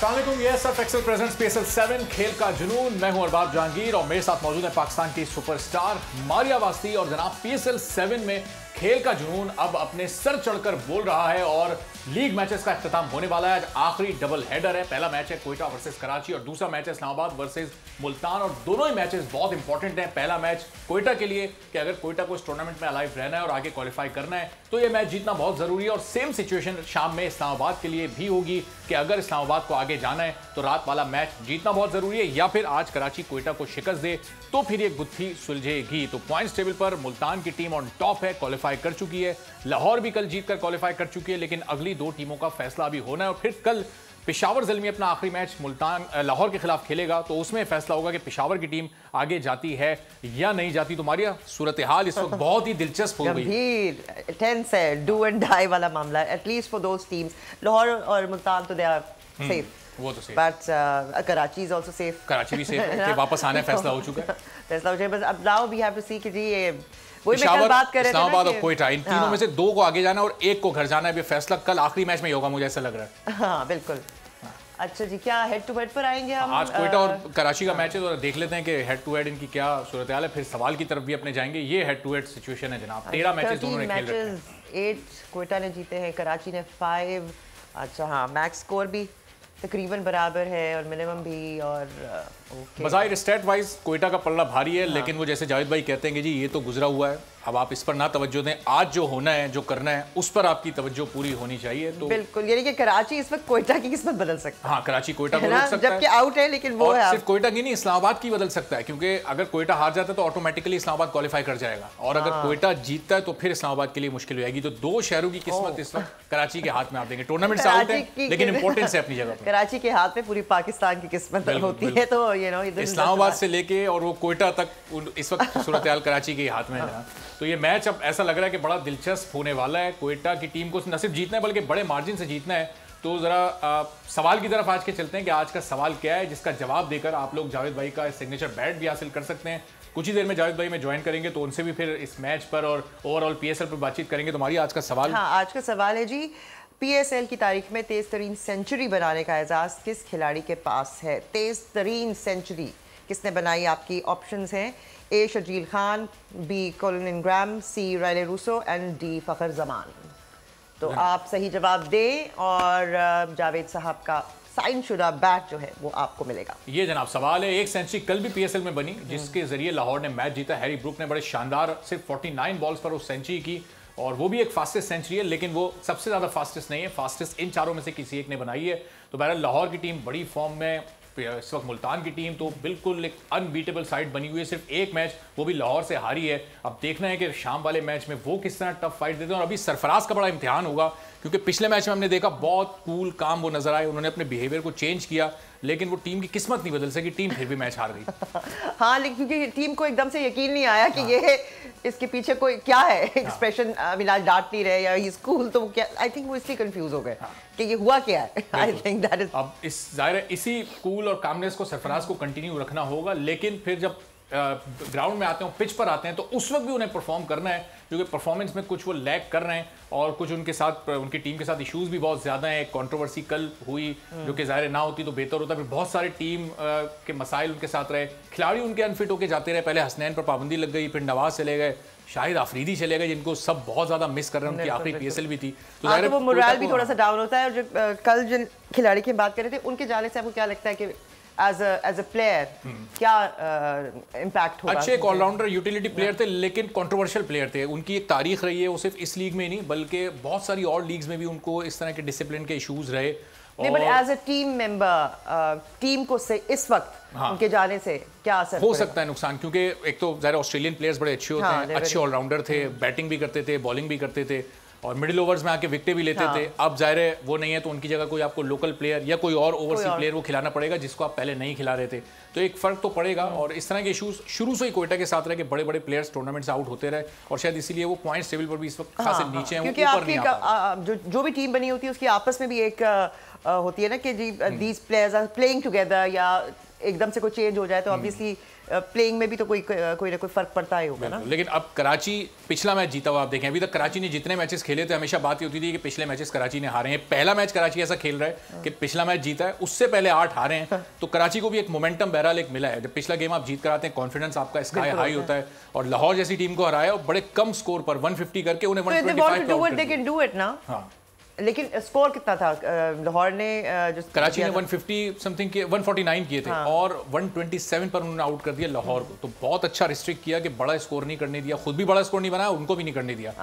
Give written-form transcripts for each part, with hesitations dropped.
अस्सलाम वालेकुम, ये सब एक्सेल प्रेजेंट्स PSL 7 खेल का जुनून। मैं हूं अरबाब जहांगीर और मेरे साथ मौजूद है पाकिस्तान की सुपरस्टार मारिया वास्ती। और जनाब PSL 7 में खेल का जुनून अब अपने सर चढ़कर बोल रहा है और लीग मैचेस का इख्तिताम होने वाला है। आज आखिरी डबल हेडर है। पहला मैच है कोयटा वर्सेस कराची और दूसरा मैच है इस्लामाबाद वर्सेस मुल्तान। और दोनों ही मैचेस बहुत इंपॉर्टेंट हैं। पहला मैच कोयटा के लिए कि अगर कोयटा को इस टूर्नामेंट में अलाइव रहना है और आगे क्वालिफाई करना है तो ये मैच जीतना बहुत जरूरी है। और सेम सिचुएशन शाम में इस्लामाबाद के लिए भी होगी कि अगर इस्लामाबाद को आगे जाना है तो रात वाला मैच जीतना बहुत जरूरी है, या फिर आज कराची कोयटा को शिकस्त दे तो फिर ये गुत्थी सुलझेगी। तो पॉइंट्स टेबल पर मुल्तान की टीम ऑन टॉप है, क्वालिफाई कर चुकी है। लाहौर भी कल जीतकर क्वालिफाई कर चुकी है, लेकिन अगली दो टीमों का फैसला अभी होना है। और फिर कल पेशावर ज़ल्मी अपना आखिरी मैच मुल्तान लाहौर के खिलाफ खेलेगा, तो उसमें फैसला होगा कि पेशावर की टीम आगे जाती है या नहीं जाती। तो मारिया, सूरत हाल इस वक्त बहुत ही दिलचस्प हो गई, टेंस है, डू एंड डाई वाला मामला है at least for those teams. Lahore और मुल्तान तो दे आर सेफ, वो तो safe, but Karachi is also safe. Karachi भी सेफ है कि वापस आने फैसला हो चुका है। फैसला हो चुका है, बस अब नाउ वी हैव टू सी कि जी ये वही मैं पेशावर, कल बात कर रहे थे ना इस्लामाबाद और कोयटा, इन तीनों में से दो को आगे जाना और एक को घर जाना है। फैसला कल आखिरी मैच में ही होगा, मुझे ऐसा लग रहा है। हाँ बिल्कुल। अच्छा जी, क्या हेड टू हेड पर आएंगे हम? आज कोयटा और कराची का मैच है तो देख लेते हैं कि हेड टू हेड इनकी क्या सूरत हाल है। फिर सवाल की तरफ भी अपने जाएंगे। ये हेड टू हेड सिचुएशन है जनाब। 13 मैचेस दोनों ने खेल रखे हैं। 8 कोयटा ने जीते हैं, कराची ने 5। अच्छा हाँ, मैक्स स्कोर भी तकरीबन बराबर है और मिनिमम भी। और बज़ाहिर स्टेट वाइज कोयटा का पल्ला भारी है, लेकिन वो जैसे जावेद भाई कहते हैं कि जी ये तो गुजरा हुआ है, अब आप इस पर ना तवज्जो दें। आज जो होना है, जो करना है, उस पर आपकी तवज्जो पूरी होनी चाहिए। तो बिल्कुल, यानी कि कराची इस वक्त कोयटा की किस्मत बदल सकता है। हाँ, कराची कोयटा को रोक सकता है, जबकि आउट है, लेकिन वो है सिर्फ कोयटा की नहीं, इस्लामाबाद की बदल सकता है। क्योंकि अगर कोयटा हार जाता है तो ऑटोमेटिकली इस्लामाबाद क्वालिफाई कर जाएगा, और अगर कोयटा जीतता है तो फिर इस्लामाबाद के लिए मुश्किल हो जाएगी। तो दो शहरों की किस्मत इस वक्त कराची के हाथ में आप देंगे। टूर्नामेंट से आउट है, लेकिन इंपॉर्टेंस है अपनी जगह पर। कराची के हाथ में पूरी पाकिस्तान की किस्मत होती है। तो इस्लामाबाद से लेके और वो कोयटा तक इस वक्त सूरत हाल कराची के हाथ में है। तो ये मैच अब ऐसा लग रहा है कि बड़ा दिलचस्प होने वाला है। कोयटा की टीम को न सिर्फ जीतना है बल्कि बड़े मार्जिन से जीतना है। तो जरा सवाल की तरफ आज के चलते हैं कि आज का सवाल क्या है, जिसका जवाब देकर आप लोग जावेद भाई का सिग्नेचर बैट भी हासिल कर सकते हैं। कुछ ही देर में जावेद भाई में ज्वाइन करेंगे तो उनसे भी फिर इस मैच पर और ओवरऑल PSL पर बातचीत करेंगे। तो हमारी आज का सवाल, हाँ, आज का सवाल है जी, PSL की तारीख में तेज तरीन सेंचुरी बनाने का एजाज किस खिलाड़ी के पास है? तेज तरीन सेंचुरी किसने बनाई? आपकी ऑप्शंस हैं A Sharjeel Khan, B Colin Ingram, C Rilee Rossouw and D Fakhar Zaman. तो आप सही जवाब दें और जावेद साहब का साइन शुदा बैट जो है वो आपको मिलेगा। ये जनाब सवाल है। एक सेंचुरी कल भी PSL में बनी जिसके जरिए लाहौर ने मैच जीता। हैरी ब्रूक ने बड़े शानदार सिर्फ 49 बॉल्स पर उस सेंचुरी की, और वो भी एक फास्टेस्ट सेंचुरी है, लेकिन वो सबसे ज्यादा फास्टेस्ट नहीं है। फास्टेस्ट इन चारों में से किसी एक ने बनाई है। तो बहरहाल लाहौर की टीम बड़ी फॉर्म में, इस वक्त मुल्तान की टीम तो बिल्कुल एक अनबीटेबल साइड बनी हुई है। सिर्फ एक मैच वो भी लाहौर से हारी है। अब देखना है कि शाम वाले मैच में वो किस तरह टफ फाइट देते हैं। और अभी सरफराज का बड़ा इम्तिहान होगा, क्योंकि पिछले मैच में हमने देखा बहुत कूल काम वो नजर आए, उन्होंने अपने बिहेवियर को चेंज किया, लेकिन वो टीम की किस्मत नहीं बदल सकी, टीम फिर भी मैच हार गई। हाँ, लेकिन क्योंकि टीम को एकदम से यकीन नहीं आया कि ये इसके पीछे कोई क्या है एक्सप्रेशन। मिलाज डांट नहीं रहे या ही स्कूल, तो क्या, आई थिंक वो इसलिए कंफ्यूज हो गए कि ये हुआ क्या है। आई थिंक दैट इज, अब इस जाहिर है इसी कूल और कामनेस को सरफराज को कंटिन्यू रखना होगा, लेकिन फिर जब ग्राउंड में आते हैं, पिच पर आते हैं, तो उस वक्त भी उन्हें परफॉर्म करना है, क्योंकि परफॉर्मेंस में कुछ वो लैग कर रहे हैं और कुछ उनके साथ, उनकी टीम के साथ इश्यूज भी बहुत ज़्यादा हैं। कंट्रोवर्सी कल हुई जो कि ज़ाहिर ना होती तो बेहतर होता। फिर बहुत सारे टीम के मसाइल उनके साथ रहे, खिलाड़ी उनके अनफिट होकर जाते रहे। पहले हसनैन पर पाबंदी लग गई, फिर नवाज चले गए, शाहिद आफरीदी चले गए, जिनको सब बहुत ज़्यादा मिस कर रहे हैं। उनकी आखिरी PSL भी थी, तो वो मोरल भी थोड़ा सा डाउन होता है। और जो कल जिन खिलाड़ी की बात कर रहे थे, उनके जाने से आपको क्या लगता है कि एज अ प्लेयर क्या इम्पैक्ट होगा? अच्छे ऑलराउंडर यूटिलिटी प्लेयर थे, लेकिन कंट्रोवर्शियल प्लेयर थे। उनकी एक तारीख रही है, वो सिर्फ इस लीग में ही नहीं बल्कि बहुत सारी और लीग्स में भी उनको इस तरह के डिसिप्लिन के इश्यूज रहे। नहीं, but as a team member team को से इस वक्त उनके जाने से क्या असर हो सकता है? नुकसान, क्योंकि एक तो ज़ाहिर ऑस्ट्रेलियन प्लेयर्स बड़े अच्छे होते हैं, अच्छे ऑलराउंडर थे, बैटिंग भी करते थे, बॉलिंग भी करते थे और मिडिल ओवर्स में आके विकेटें भी लेते थे। अब जाहिर है वो नहीं है, तो उनकी जगह कोई आपको लोकल प्लेयर या कोई और ओवरसीज प्लेयर वो खिलाना पड़ेगा जिसको आप पहले नहीं खिला रहे थे। तो एक फ़र्क तो पड़ेगा। और इस तरह के इशूज़ शुरू से ही कोयटा के साथ रहे कि बड़े बड़े प्लेयर्स टूर्नामेंट से आउट होते रहे, और शायद इसीलिए वो पॉइंट्स टेबल पर भी इस वक्त खासे नीचे हैं। क्योंकि आपकी जो भी टीम बनी होती है उसकी आपस में भी एक होती है ना कि जी these players are playing together, या एकदम से कोई चेंज हो जाए तो ऑब्वियसली प्लेइंग में भी तो कोई ना कोई फर्क पड़ता ही होगा ना। लेकिन अब कराची पिछला मैच जीता हुआ आप देखें, अभी तक कराची ने जितने मैचेस खेले थे हमेशा बात होती थी कि पिछले मैचेस कराची ने हारे हैं। पहला मैच कराची ऐसा खेल रहा है कि पिछला मैच जीता है, उससे पहले 8 हारे हैं। तो कराची को भी एक मोमेंटम बहरहाल एक मिला है। जब पिछला गेम आप जीत कर आते हैं, कॉन्फिडेंस आपका स्काई हाई होता है। और लाहौर जैसी टीम को हराया और बड़े कम स्कोर पर 150 करके उन्हें 125 लेकिन स्कोर कितना था लाहौर ने जो कराची ने 150 समथिंग किए, 149 किए थे। हाँ। और 127 पर उन्होंने आउट कर दिया लाहौर को। तो बहुत अच्छा रिस्ट्रिक्ट किया कि बड़ा स्कोर नहीं करने दिया, खुद भी बड़ा स्कोर नहीं बनाया, उनको भी नहीं करने दिया। तो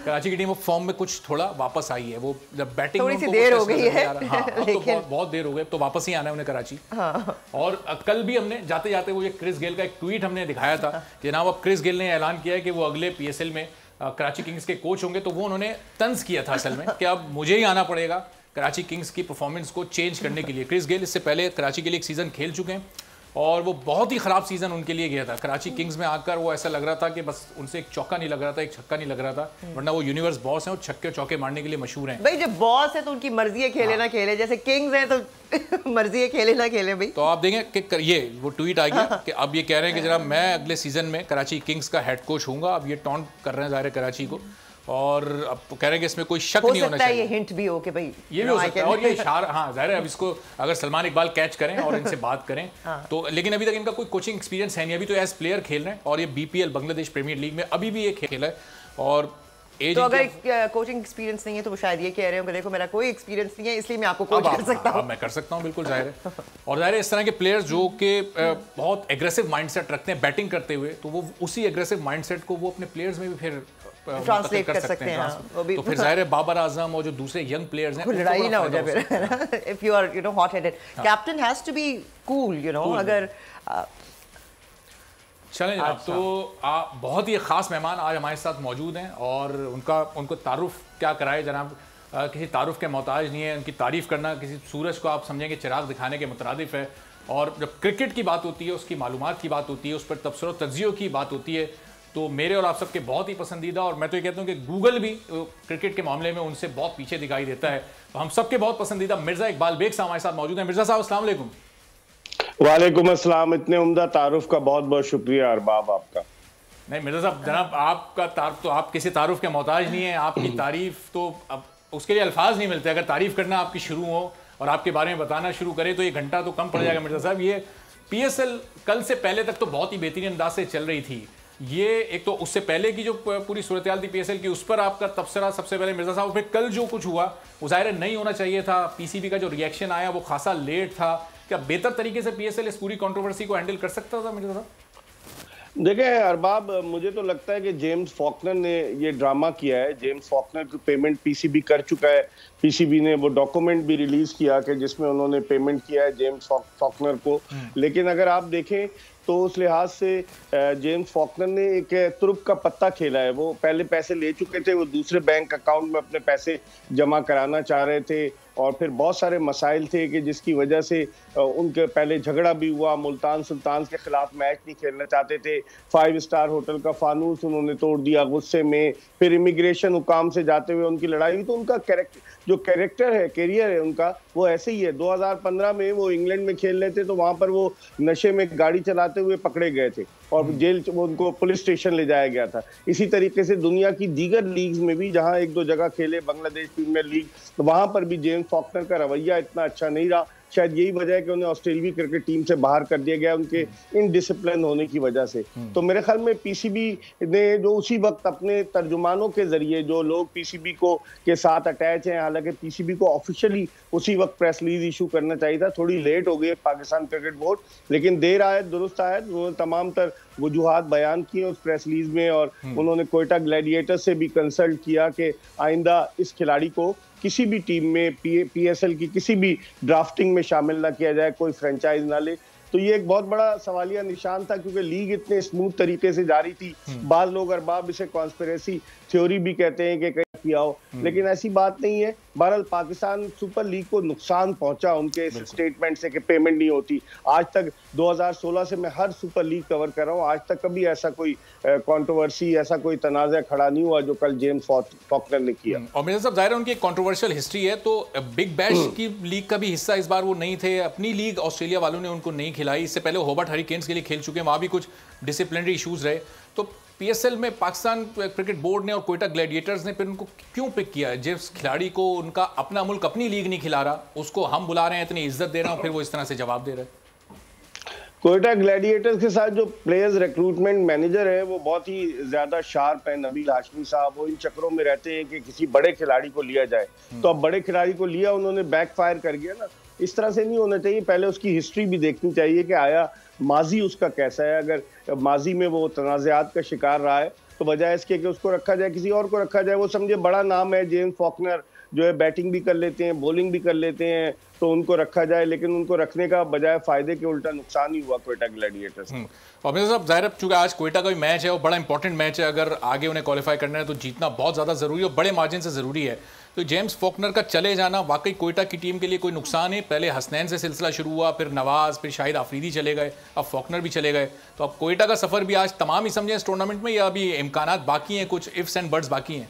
कराची की टीम फॉर्म में कुछ थोड़ा वापस आई है। वो जब बैटिंग थोड़ी सी देर हो गई है, बहुत देर हो गई, तो वापस ही आना है उन्हें कराची। और कल भी हमने जाते जाते वो क्रिस गेल का एक ट्वीट हमने दिखाया था। जनाब अब क्रिस गेल ने ऐलान किया है कि वो अगले PSL में कराची किंग्स के कोच होंगे। तो वो उन्होंने तंज किया था असल में कि अब मुझे ही आना पड़ेगा कराची किंग्स की परफॉर्मेंस को चेंज करने के लिए। क्रिस गेल इससे पहले कराची के लिए एक सीज़न खेल चुके हैं और वो बहुत ही ख़राब सीज़न उनके लिए गया था। कराची किंग्स में आकर वो ऐसा लग रहा था कि बस उनसे एक चौका नहीं लग रहा था, एक छक्का नहीं लग रहा था, वरना वो यूनिवर्स बॉस हैं और छक्के चौके मारने के लिए मशहूर हैं। भाई जब बॉस है तो उनकी मर्जी है, खेले ना खेले, जैसे किंग्स हैं तो मर्जी है, खेले ना खेले। भाई तो आप देखें कि ये वो ट्वीट आ गया कि अब ये कह रहे हैं कि जनाब मैं अगले सीज़न में कराची किंग्स का हेड कोच हूँगा। अब ये टॉन्ट कर रहे हैं ज़ाहिर कराची को, और अब कह रहे हैं कि इसमें कोई शक नहीं होना चाहिए। ये हिंट भी हो कि भाई ये भी हो सकता है, और ये इशारा, हाँ जाहिर है अब इसको अगर सलमान इकबाल कैच करें और इनसे बात करें तो। लेकिन अभी तक इनका कोई कोचिंग एक्सपीरियंस है नहीं, अभी तो एज प्लेयर खेल रहे हैं। और ये BPL बांग्लादेश प्रीमियर लीग में अभी भी ये खेला है। और तो अगर कोचिंग एक्सपीरियंस नहीं है तो वो शायद ये कह रहे हो देखो मेरा कोई एक्सपीरियंस नहीं है इसलिए मैं आपको कोच कर सकता हूं। मैं कर सकता हूं, बिल्कुल जाहिर है। और जाहिर है इस तरह के प्लेयर्स जो कि बहुत एग्रेसिव माइंडसेट रखते हैं बैटिंग करते हुए, तो वो उसी एग्रेसिव माइंडसेट को वो अपने प्लेयर्स में भी फिर ट्रांसलेट कर सकते हैं। तो फिर जाहिर है बाबर आजम और जो दूसरे यंग प्लेयर्स हैं, लड़ाई ना हो जाए फिर। If you are hot headed, captain has to be cool, अगर चलें जनाब। तो बहुत ही ख़ास मेहमान आज हमारे साथ मौजूद हैं और उनको तारुफ क्या कराए जनाब, किसी तारुफ के मोहताज नहीं है। उनकी तारीफ़ करना किसी सूरज को आप समझेंगे चिराग दिखाने के मुतरादिफ है। और जब क्रिकेट की बात होती है, उसकी मालूमात की बात होती है, उस पर तबसरो तज्जियो की बात होती है, तो मेरे और आप सबके बहुत ही पसंदीदा, और मैं तो ये कहता हूँ कि गूगल भी क्रिकेट के मामले में उनसे बहुत पीछे दिखाई देता है। तो हम सबके बहुत पसंदीदा मिर्ज़ा इकबाल बेग साहब हमारे साथ मौजूद हैं। मिर्ज़ा साहब अस्सलाम वालेकुम। वालेकुम अस्सलाम। इतने उम्दा तारुफ का बहुत बहुत शुक्रिया अरबाब आपका। नहीं मिर्ज़ा साहब, जनाब आपका तारुफ तो आप किसी तारुफ के मोहताज नहीं है। आपकी तारीफ तो अब उसके लिए अल्फाज नहीं मिलते। अगर तारीफ करना आपकी शुरू हो और आपके बारे में बताना शुरू करें तो ये घंटा तो कम पड़ जाएगा। मिर्ज़ा साहब ये PSL कल से पहले तक तो बहुत ही बेहतरीन अंदाज से चल रही थी। ये एक तो उससे पहले की जो पूरी सूरत हाल थी PSL की, उस पर आपका तबसरा सबसे पहले मिर्ज़ा साहब। फिर कल जो कुछ हुआ वो ज़ाहिर नहीं होना चाहिए था। PCB का जो रिएक्शन आया वो खासा लेट था। क्या बेहतर तरीके से PSL इस पूरी कंट्रोवर्सी को हैंडल कर सकता था मिर्ज़ा साहब? देखिए अरबाब, मुझे तो लगता है कि जेम्स फॉकनर ने ये ड्रामा किया है। जेम्स फॉकनर की पेमेंट PCB कर चुका है। PCB ने वो डॉक्यूमेंट भी रिलीज किया कि जिसमें उन्होंने पेमेंट किया है जेम्स फॉकनर को। लेकिन अगर आप देखें तो उस लिहाज से जेम्स फॉकनर ने एक तुरुप का पत्ता खेला है। वो पहले पैसे ले चुके थे, वो दूसरे बैंक अकाउंट में अपने पैसे जमा कराना चाह रहे थे और फिर बहुत सारे मसाइल थे कि जिसकी वजह से उनके पहले झगड़ा भी हुआ। मुल्तान सुल्तान के खिलाफ मैच नहीं खेलना चाहते थे। 5 स्टार होटल का फानूस उन्होंने तोड़ दिया गुस्से में। फिर इमिग्रेशन हुकाम से जाते हुए उनकी लड़ाई हुई। तो उनका कैरेक्टर है, कैरियर है उनका, वो ऐसे ही है। 2015 में वो इंग्लैंड में खेल रहे थे तो वहां पर वो नशे में गाड़ी चलाते हुए पकड़े गए थे और जेल उनको पुलिस स्टेशन ले जाया गया था। इसी तरीके से दुनिया की दीगर लीग्स में भी जहां 1-2 जगह खेले, बांग्लादेश प्रीमियर लीग, तो वहां पर भी जेम्स फॉकनर का रवैया इतना अच्छा नहीं रहा। शायद यही वजह है कि उन्हें ऑस्ट्रेलियाई क्रिकेट टीम से बाहर कर दिया गया उनके इनडिसिप्लिन होने की वजह से। तो मेरे ख्याल में PCB ने जो उसी वक्त अपने तर्जुमानों के जरिए, जो लोग PCB को के साथ अटैच हैं, हालांकि PCB को ऑफिशियली उसी वक्त प्रेस रिलीज इशू करना चाहिए था। थोड़ी लेट हो गई पाकिस्तान क्रिकेट बोर्ड, लेकिन देर आए दुरुस्त आए। उन्होंने तमाम तर वजूहात बयान किए उस प्रेस रिलीज में और उन्होंने कोयटा ग्लैडिएटर से भी कंसल्ट किया कि आइंदा इस खिलाड़ी को किसी भी टीम में PSL की किसी भी ड्राफ्टिंग में शामिल ना किया जाए, कोई फ्रेंचाइज ना ले। तो ये एक बहुत बड़ा सवालिया निशान था क्योंकि लीग इतने स्मूथ तरीके से जारी थी। बाद लोग अरबाब इसे कॉन्स्पिरेसी थ्योरी भी कहते हैं कि किया हो, लेकिन ऐसी बात नहीं है। बहरहाल पाकिस्तान सुपर लीग को नुकसान पहुंचा उनके इस स्टेटमेंट से कि पेमेंट नहीं होती। आज तक 2016 से मैं हर सुपर लीग कवर कर रहा हूं, आज तक कभी ऐसा कोई कंट्रोवर्सी, ऐसा कोई तनाज़ा खड़ा नहीं हुआ जो कल जेम्स फॉकनर ने किया। और मेरे साहब जाहिर है उनकी कंट्रोवर्शियल हिस्ट्री है, तो बिग बैश की लीग का भी हिस्सा इस बार वो नहीं थे। अपनी लीग ऑस्ट्रेलिया वालों ने उनको नहीं खिलाई। इससे पहले होबार्ट हरिकेन्स के लिए खेल चुके हैं, वहाँ भी कुछ डिसिप्लिनरी इशूज रहे। तो पीएसएल में पाकिस्तान क्रिकेट बोर्ड ने और कोयटा ग्लैडिएटर्स ने फिर उनको क्यों पिक किया है? जिस खिलाड़ी को उनका अपना मुल्क अपनी लीग नहीं खिला रहा, उसको हम बुला रहे हैं, इतनी इज्जत दे रहे हैं, और फिर वो इस तरह से जवाब दे रहे हैं। कोयटा ग्लैडिएटर्स के साथ जो प्लेयर्स रिक्रूटमेंट मैनेजर है वो बहुत ही ज्यादा शार्प है, नबील हाशमी साहब। वो इन चक्रों में रहते हैं कि किसी बड़े खिलाड़ी को लिया जाए, तो अब बड़े खिलाड़ी को लिया, उन्होंने बैकफायर कर गया ना। इस तरह से नहीं होना चाहिए। पहले उसकी हिस्ट्री भी देखनी चाहिए कि आया माजी उसका कैसा है। अगर माजी में वो तनाज़ात का शिकार रहा है तो बजाय इसके कि उसको रखा जाए, किसी और को रखा जाए। वो समझे बड़ा नाम है, जेम्स फॉकनर जो है बैटिंग भी कर लेते हैं, बॉलिंग भी कर लेते हैं, तो उनको रखा जाए। लेकिन उनको रखने का बजाय फायदे के उल्टा नुकसान ही हुआ कोयटा ग्लैडिएटर्स। और मेरे साहब जाहिर चूंकि आज कोयटा का भी मैच है और बड़ा इंपॉर्टेंट मैच है, अगर आगे उन्हें क्वालिफाई करना है तो जीतना बहुत ज़्यादा ज़रूरी है और बड़े मार्जिन से ज़रूरी है। तो जेम्स फॉकनर का चले जाना वाकई कोयटा की टीम के लिए कोई नुकसान है? पहले हसनैन से सिलसिला शुरू हुआ, फिर नवाज, फिर शाहिद आफरीदी चले गए, अब फॉकनर भी चले गए। तो अब कोयटा का सफ़र भी आज तमाम ही समझें इस टूर्नामेंट में, या अभी इम्कानात बाकी हैं, कुछ इफ्स एंड बट्स बाकी हैं?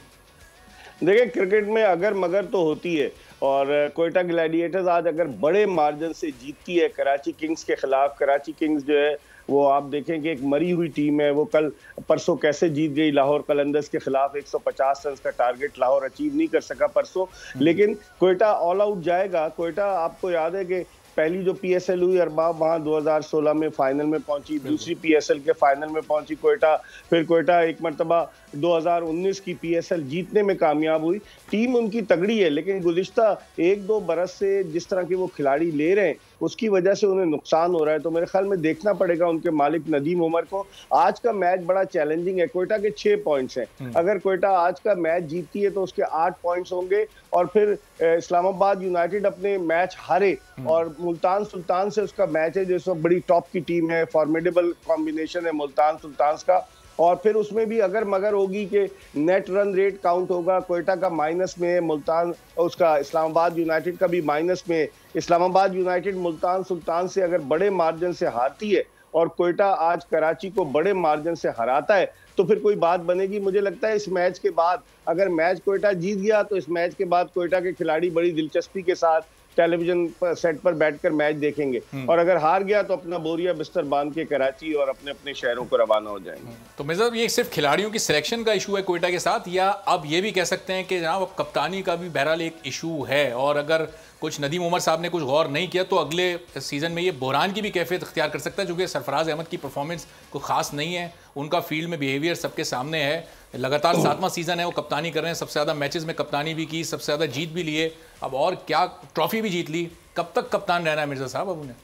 देखिए, क्रिकेट में अगर मगर तो होती है, और कोयटा ग्लैडिएटर्स आज अगर बड़े मार्जिन से जीतती है कराची किंग्स के खिलाफ। कराची किंग्स जो है वो आप देखें कि एक मरी हुई टीम है। वो कल परसों कैसे जीत गई लाहौर कलंदर्स के खिलाफ, 150 रन का टारगेट लाहौर अचीव नहीं कर सका परसों, लेकिन कोयटा ऑल आउट जाएगा। कोयटा, आपको याद है कि पहली जो पीएसएल हुई अरबाब, वहाँ 2016 में फाइनल में पहुंची, दूसरी पीएसएल के फाइनल में पहुंची कोयटा। फिर कोयटा एक मरतबा 2019 की पीएसएल जीतने में कामयाब हुई। टीम उनकी तगड़ी है, लेकिन गुज़िश्ता 1-2 बरस से जिस तरह के वो खिलाड़ी ले रहे हैं उसकी वजह से उन्हें नुकसान हो रहा है। तो मेरे ख्याल में देखना पड़ेगा उनके मालिक नदीम उमर को। आज का मैच बड़ा चैलेंजिंग है। कोयटा के 6 पॉइंट्स हैं। अगर कोयटा आज का मैच जीतती है तो उसके 8 पॉइंट्स होंगे, और फिर इस्लामाबाद यूनाइटेड अपने मैच हारे और मुल्तान सुल्तान से उसका मैच है, जो इस वक्त बड़ी टॉप की टीम है, फॉर्मिडेबल कॉम्बिनेशन है मुल्तान सुल्तान का। और फिर उसमें भी अगर मगर होगी कि नेट रन रेट काउंट होगा, कोयटा का माइनस में है, मुल्तान उसका इस्लामाबाद यूनाइटेड का भी माइनस में है। इस्लामाबाद यूनाइटेड मुल्तान सुल्तान से अगर बड़े मार्जिन से हारती है और कोयटा आज कराची को बड़े मार्जिन से हराता है तो फिर कोई बात बनेगी। मुझे लगता है इस मैच के बाद अगर मैच कोयटा जीत गया तो इस मैच के बाद कोयटा के खिलाड़ी बड़ी दिलचस्पी के साथ टेलीविजन पर सेट पर बैठकर मैच देखेंगे, और अगर हार गया तो अपना बोरिया बिस्तर बांध के कराची और अपने अपने शहरों को रवाना हो जाएंगे। तो मतलब ये सिर्फ खिलाड़ियों की सिलेक्शन का इशू है कोयटा के साथ, या अब ये भी कह सकते हैं कि जनाब कप्तानी का भी बहरहाल एक इशू है, और अगर कुछ नदीम उमर साहब ने कुछ गौर नहीं किया तो अगले सीजन में ये बहरान की भी कैफियत इख्तियार कर सकता है, क्योंकि सरफराज अहमद की परफॉर्मेंस कोई खास नहीं है, उनका फील्ड में बिहेवियर सबके सामने है। लगातार 7वां सीजन है वो कप्तानी कर रहे हैं, सबसे ज़्यादा मैचेस में कप्तानी भी की, सबसे ज़्यादा जीत भी लिए, अब और क्या ट्रॉफी भी जीत ली। कब तक कप्तान रहना है मिर्जा साहब अब उन्हें?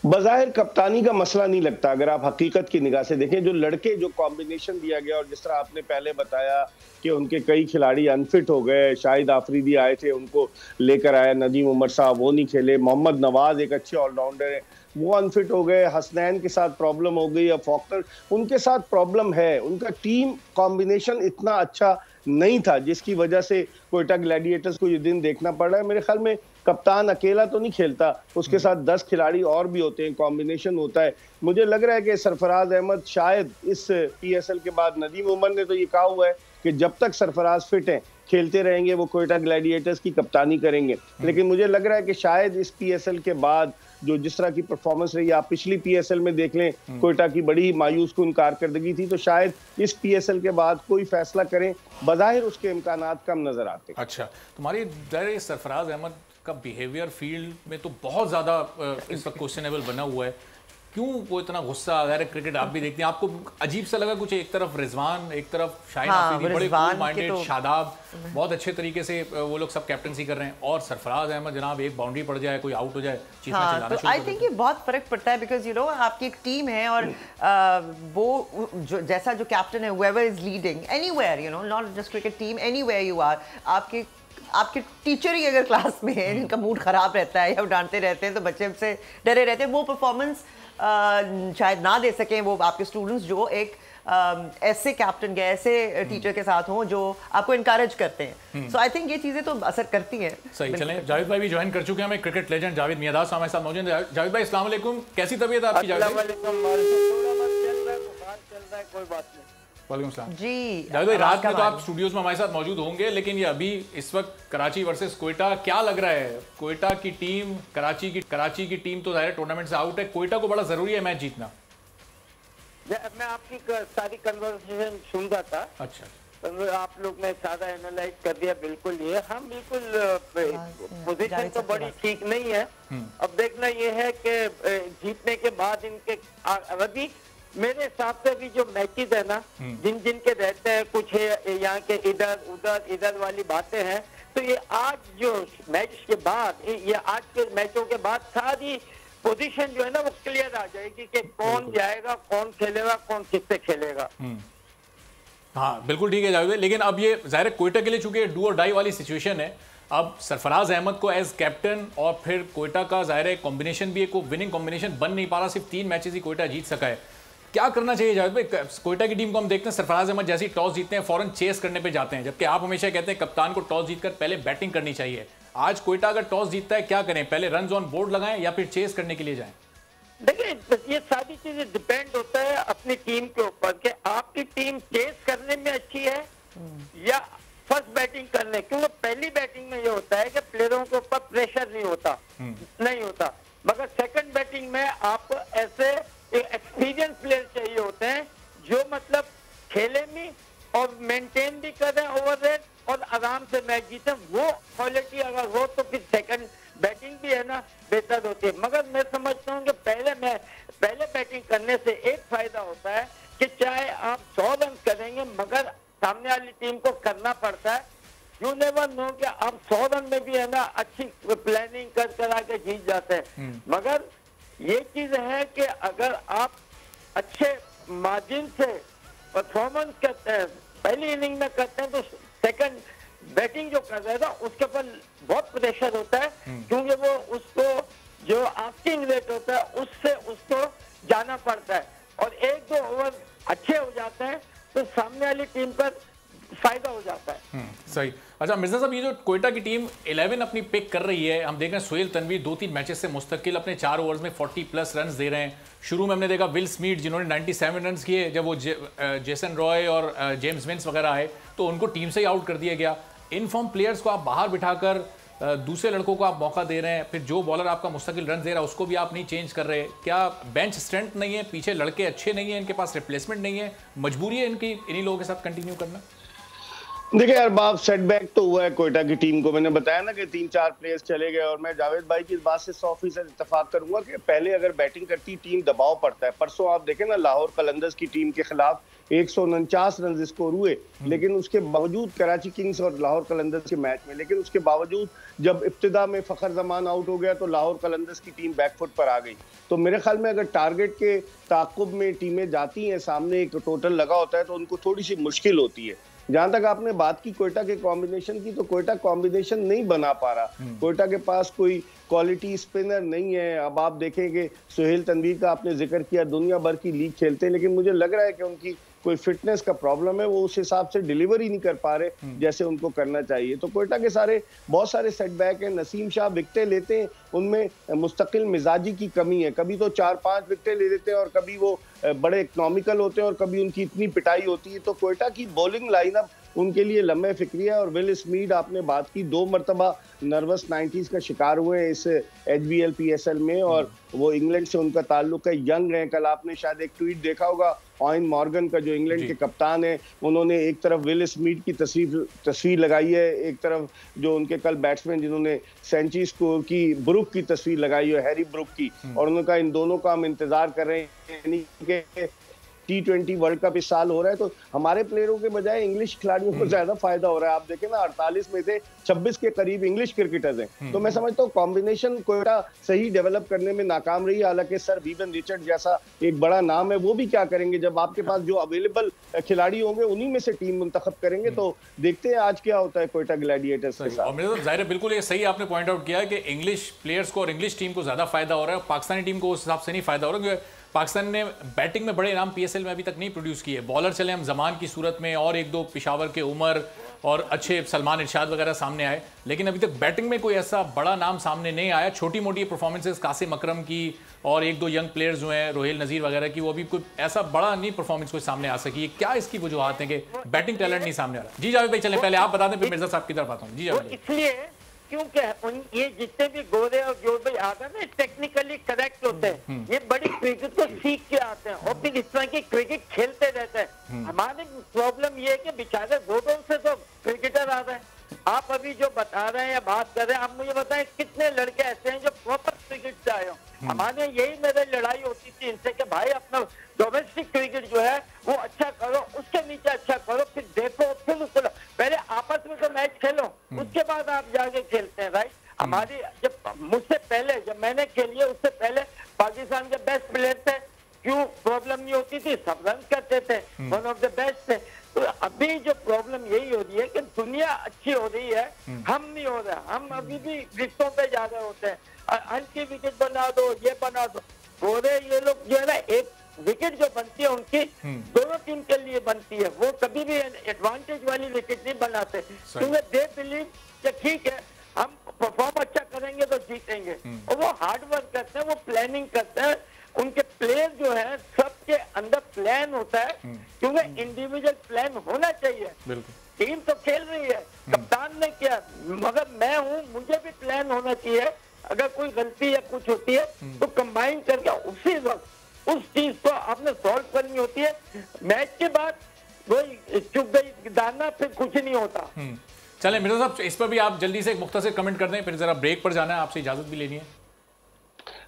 बज़ाहिर कप्तानी का मसला नहीं लगता अगर आप हकीकत की निगाह से देखें। जो लड़के, जो कॉम्बिनेशन दिया गया, और जिस तरह आपने पहले बताया कि उनके कई खिलाड़ी अनफिट हो गए, शाहिद आफरीदी आए थे उनको लेकर आया नदीम उमर साहब, वो नहीं खेले। मोहम्मद नवाज एक अच्छे ऑलराउंडर है, वो अनफिट हो गए। हसनैन के साथ प्रॉब्लम हो गई, अब फॉकनर, उनके साथ प्रॉब्लम है। उनका टीम कॉम्बिनेशन इतना अच्छा नहीं था जिसकी वजह से कोयटा ग्लैडिएटर्स को ये दिन देखना पड़ रहा है। मेरे ख्याल में कप्तान अकेला तो नहीं खेलता, उसके साथ 10 खिलाड़ी और भी होते हैं, कॉम्बिनेशन होता है। मुझे लग रहा है कि सरफराज अहमद शायद इस पीएसएल के बाद, नदीम उमर ने तो ये कहा हुआ है कि जब तक सरफराज फिट हैं खेलते रहेंगे, वो कोयटा ग्लैडिएटर्स की कप्तानी करेंगे। लेकिन मुझे लग रहा है कि शायद इस पीएसएल के बाद जो जिस तरह की परफॉर्मेंस रही, आप पिछली पीएसएल में देख लें, कोयटा की बड़ी मायूस कुन कारकर्दगी थी, तो शायद इस पीएसएल के बाद कोई फैसला करें, बज़ाहिर उसके इम्कानात कम नजर आते। अच्छा, तुम्हारी सरफराज अहमद का बिहेवियर फील्ड में तो बहुत ज़्यादा इस वक्त क्वेश्चनेबल बना हुआ है, क्यों वो इतना गुस्सा आ गया? क्रिकेट आप भी देखते हैं, आपको अजीब सा लगा कुछ? एक तरफ रिजवान, एक तरफ शाहिद आफरीदी, बड़े कूल माइंडेड, शादाब, बहुत अच्छे तरीके से वो लोग सब कैप्टनसी कर रहे हैं, और सरफराज अहमद जनाब एक बाउंड्री पड़ जाए, कोई आउट हो जाए, तो आई थिंक ये बहुत फर्क पड़ता है, बिकॉज यू नो आपकी एक टीम है और वो जैसा जो कैप्टन है, whoever is leading anywhere, you know, not just cricket team, anywhere you are, आपके टीचर ही अगर क्लास में है जिनका मूड खराब रहता है या डांटते रहते हैं तो बच्चे से डरे रहते हैं, वो परफॉर्मेंस शायद ना दे सकें वो आपके स्टूडेंट्स जो एक ऐसे कैप्टन के, ऐसे टीचर के साथ हों जो आपको इनकरेज करते हैं। सो आई थिंक ये चीज़ें तो असर करती हैं। सही, चलें जावेद भाई भी ज्वाइन कर चुके हैं हमें, क्रिकेट लेजेंड जावेद मियादाद हमारे साथ मौजूद है। जावेद भाई अस्सलाम वालेकुम, कैसी तबीयत आपकी जावेद भाई? कोई बात नहीं। वालेकुम सलाम जी जावेद भाई, रात में तो आप स्टूडियोज में हमारे साथ मौजूद होंगे, लेकिन ये अभी इस वक्त कराची वर्सेस कोयटा, क्या लग रहा है? कोयटा की टीम कराची की टीम तो जाहिर टूर्नामेंट से आउट है, कोयटा को बड़ा जरूरी है मैच जीतना। मैं आपकी सारी कन्वर्सेशन सुन रहा था। अच्छा, आप लोग ने सारा एनालाइज कर दिया। बिल्कुल ये हम बिल्कुल पोजीशन तो बड़ी ठीक नहीं है। अब देखना ये है कि जीतने के बाद इनके अभी मेरे हिसाब से भी जो मैचेस है ना, जिन के रहते हैं, कुछ है यहाँ के इधर वाली बातें हैं, तो ये आज जो मैच के बाद, ये आज के मैचों के बाद सारी पोजीशन जो है ना वो क्लियर आ जाएगी कि कौन जाएगा, कौन खेलेगा, कौन किससे खेलेगा। हाँ बिल्कुल ठीक है जावेद, लेकिन अब ये जाहिर है कोयटा के लिए चूंकि डू और डाई वाली सिचुएशन है, अब सरफराज अहमद को एज कैप्टन और फिर कोयटा का जाहिर है कॉम्बिनेशन भी एक विनिंग कॉम्बिनेशन बन नहीं पा रहा, सिर्फ 3 मैचेस ही कोयटा जीत सका है। क्या करना चाहिए जावेद भाई? कोयटा की टीम को हम देखते हैं, सरफराज अहमद जैसे ही टॉस जीतते हैं फौरन चेस करने पे जाते हैं, जबकि आप हमेशा कहते हैं कप्तान को टॉस जीतकर पहले बैटिंग करनी चाहिए। आज कोयटा अगर टॉस जीतता है, क्या करें? पहले रन ऑन बोर्ड लगाएं या फिर चेस करने के लिए जाएं? देखिए, ये सारी चीजें डिपेंड होता है अपनी टीम के ऊपर कि आपकी टीम चेस करने में अच्छी है या फर्स्ट बैटिंग करने, क्योंकि पहली बैटिंग में ये होता है कि प्लेयरों के ऊपर प्रेशर नहीं होता, मगर सेकंड बैटिंग में आपको ऐसे एक्सपीरियंस प्लेयर चाहिए होते हैं जो मतलब खेले भी और मेंटेन भी करें ओवर और आराम से मैच जीते। वो क्वालिटी अगर हो तो फिर सेकंड बैटिंग भी है ना बेहतर होती है। मगर मैं समझता हूँ कि पहले बैटिंग करने से एक फायदा होता है कि चाहे आप 100 रन करेंगे मगर सामने वाली टीम को करना पड़ता है। यू नेवर नो कि आप 100 रन में भी है ना अच्छी प्लानिंग कर आके जीत जाते हैं। मगर ये चीज है कि अगर आप अच्छे मार्जिन से परफॉर्मेंस करते हैं, पहली इनिंग में करते हैं, तो सेकंड बैटिंग जो कर रहा है ना उसके ऊपर बहुत प्रेशर होता है, क्योंकि वो उसको जो आस्किंग रेट होता है उससे उसको जाना पड़ता है, और 1-2 ओवर अच्छे हो जाते हैं तो सामने वाली टीम पर फायदा हो जाता है। सही। अच्छा मिर्जा साहब, ये जो कोयटा की टीम 11 अपनी पिक कर रही है, हम देख रहे हैं सुहेल तनवीर 2-3 मैचेस से मुस्तकिल अपने 4 ओवर्स में 40+ रन दे रहे हैं। शुरू में हमने देखा विल स्मीथ जिन्होंने 97 रन किए, जब वो जेसन रॉय और जेम्स विंस वगैरह आए तो उनको टीम से ही आउट कर दिया गया। इनफॉर्म प्लेयर्स को आप बाहर बिठाकर दूसरे लड़कों को आप मौका दे रहे हैं, फिर जो बॉलर आपका मुस्तकिल रन दे रहा है उसको भी आप नहीं चेंज कर रहे। क्या बेंच स्ट्रेंथ नहीं है, पीछे लड़के अच्छे नहीं है, इनके पास रिप्लेसमेंट नहीं है, मजबूरी है इनकी इन्हीं लोगों के साथ कंटिन्यू करना? देखिए यार बाप, सेटबैक तो हुआ है कोयटा की टीम को। मैंने बताया ना कि 3-4 प्लेयर्स चले गए, और मैं जावेद भाई की इस बात से 100% इत्तेफाक करूंगा कि पहले अगर बैटिंग करती टीम दबाव पड़ता है। परसों आप देखें ना, लाहौर कलंदर्स की टीम के खिलाफ 149 रन स्कोर हुए, लेकिन उसके बावजूद कराची किंग्स और लाहौर कलंदर्स के मैच में, लेकिन उसके बावजूद जब इब्तिदा में फखर जमान आउट हो गया तो लाहौर कलंदर्स की टीम बैकफुट पर आ गई। तो मेरे ख्याल में अगर टारगेट के ताक़ुब में टीमें जाती हैं, सामने एक टोटल लगा होता है, तो उनको थोड़ी सी मुश्किल होती है। जहां तक आपने बात की कोयटा के कॉम्बिनेशन की, तो कोयटा कॉम्बिनेशन नहीं बना पा रहा। कोयटा के पास कोई क्वालिटी स्पिनर नहीं है। अब आप देखेंगे सुहेल तनवीर का आपने जिक्र किया, दुनिया भर की लीग खेलते हैं, लेकिन मुझे लग रहा है कि उनकी कोई फिटनेस का प्रॉब्लम है, वो उस हिसाब से डिलीवरी नहीं कर पा रहे जैसे उनको करना चाहिए। तो कोयटा के बहुत सारे सेटबैक हैं। नसीम शाह विकेटें लेते हैं, उनमें मुस्तकिल मिजाजी की कमी है। कभी तो 4-5 विकेटें ले लेते हैं और कभी वो बड़े इकोनॉमिकल होते हैं और कभी उनकी इतनी पिटाई होती है। तो कोयटा की बॉलिंग लाइनअप उनके लिए लम्बे फिक्रिया। और विल स्मीथ आपने बात की, 2 मरतबा नर्वस 90s का शिकार हुए हैं इस HBL PSL में, और वो इंग्लैंड से उनका ताल्लुक है, यंग है। कल आपने शायद एक ट्वीट देखा होगा ऑयन मॉर्गन का, जो इंग्लैंड के कप्तान है, उन्होंने एक तरफ विल स्मीथ की तस्वीर लगाई है, एक तरफ जो उनके कल बैट्समैन जिन्होंने सेंचुरी स्कोर की, ब्रुक की तस्वीर लगाई है, हैरी ब्रुक की, और उन्होंने कहा इन दोनों का हम इंतजार कर रहे हैं। यानी कि T20 वर्ल्ड कप इस साल हो रहा है, तो हमारे प्लेयरों के बजाय इंग्लिश खिलाड़ियों को ज्यादा फायदा हो रहा है। आप देखें ना, 48 में से 26 के करीब इंग्लिश क्रिकेटर्स हैं। तो मैं समझता हूँ कॉम्बिनेशन कोयटा सही डेवलप करने में नाकाम रही। हालांकि सर वीवन रिचर्ड जैसा एक बड़ा नाम है, वो भी क्या करेंगे जब आपके पास जो अवेलेबल खिलाड़ी होंगे उन्हीं में से टीम मुंतखब करेंगे। तो देखते हैं आज क्या होता है कोयटा ग्लैडिएटर्स के साथ। और मेरे तो जाहिर है बिल्कुल ये सही आपने पॉइंट आउट किया है कि इंग्लिश प्लेयर्स को और इंग्लिश टीम को ज्यादा फायदा हो रहा है, पाकिस्तानी टीम को उस हिसाब से नहीं फायदा हो रहा है। पाकिस्तान ने बैटिंग में बड़े इनाम पीएसएल में अभी तक नहीं प्रोड्यूस किए। बॉलर चले हम जमान की सूरत में और एक दो पेशावर के उमर और अच्छे सलमान इरशाद वगैरह सामने आए, लेकिन अभी तक बैटिंग में कोई ऐसा बड़ा नाम सामने नहीं आया। छोटी मोटी परफॉर्मेंसेस कासिम अकरम की और एक दो यंग प्लेयर्स जो हैं रोहिल नज़ीर वगैरह की, वो अभी कोई ऐसा बड़ा नहीं परफॉर्मेंस कोई सामने आ सकी है। क्या इसकी वजूहत है कि बैटिंग टैलेंट नहीं सामने आ रहा? जी जावेद भाई चलें, पहले आप बता दें फिर मिर्जा साहब की तरफ आता हूँ। जी जावेद भाई। इसलिए क्योंकि ये जितने भी गोरे और जो भाई आते हैं ना टेक्निकली करेक्ट होते हैं, ये बड़ी क्रिकेट को सीख के आते हैं और फिर इस तरह की क्रिकेट खेलते रहते हैं। हमारी प्रॉब्लम ये है कि बेचारे गोरों से तो क्रिकेटर आ रहे हैं। आप अभी जो बता रहे हैं या बात कर रहे हैं, आप मुझे बताएं कितने लड़के ऐसे हैं जो प्रॉपर क्रिकेट से आए हो। हमारे यही मेरी लड़ाई होती थी इनसे कि भाई अपना डोमेस्टिक क्रिकेट जो है वो अच्छा करो, उसके नीचे अच्छा करो, फिर देखो, फिर उसको पहले आपस में तो मैच खेलो, उसके बाद आप जाके खेलते हैं। राइट, हमारी जब मुझसे पहले जब मैंने खेली है उससे पहले पाकिस्तान के बेस्ट प्लेयर थे, क्यों प्रॉब्लम नहीं होती थी, सब रन करते थे, वन ऑफ द बेस्ट थे। तो अभी जो प्रॉब्लम यही हो रही है कि दुनिया अच्छी हो रही है, हम नहीं हो रहे, हम अभी भी विकेटों पे ज्यादा होते हैं। हल्की विकेट बना दो, ये बना दो, गोरे ये लोग जो है ना, एक विकेट जो बनती है उनकी दोनों टीम के लिए बनती है, वो कभी भी एडवांटेज वाली विकेट नहीं बनाते, क्योंकि दे बिलीव कि ठीक है हम परफॉर्म अच्छा करेंगे तो जीतेंगे। और वो हार्ड वर्क करते हैं, वो प्लानिंग करते हैं, उनके प्लेयर जो है सबके अंदर प्लान होता है, क्योंकि इंडिविजुअल प्लान होना चाहिए। टीम तो खेल रही है, कप्तान ने किया, मगर मैं हूँ, मुझे भी प्लान होना चाहिए। अगर कोई गलती या कुछ होती है तो कंबाइन करके उसी वक्त उस चीज को आपने सॉल्व करनी होती है। मैच के बाद कोई चुप गई दाना फिर कुछ नहीं होता। चलें मिर्जा साहब, इस पर भी आप जल्दी से एक मुख्तसर कमेंट कर दें, फिर जरा ब्रेक पर जाना है, आपसे इजाजत भी लेनी है।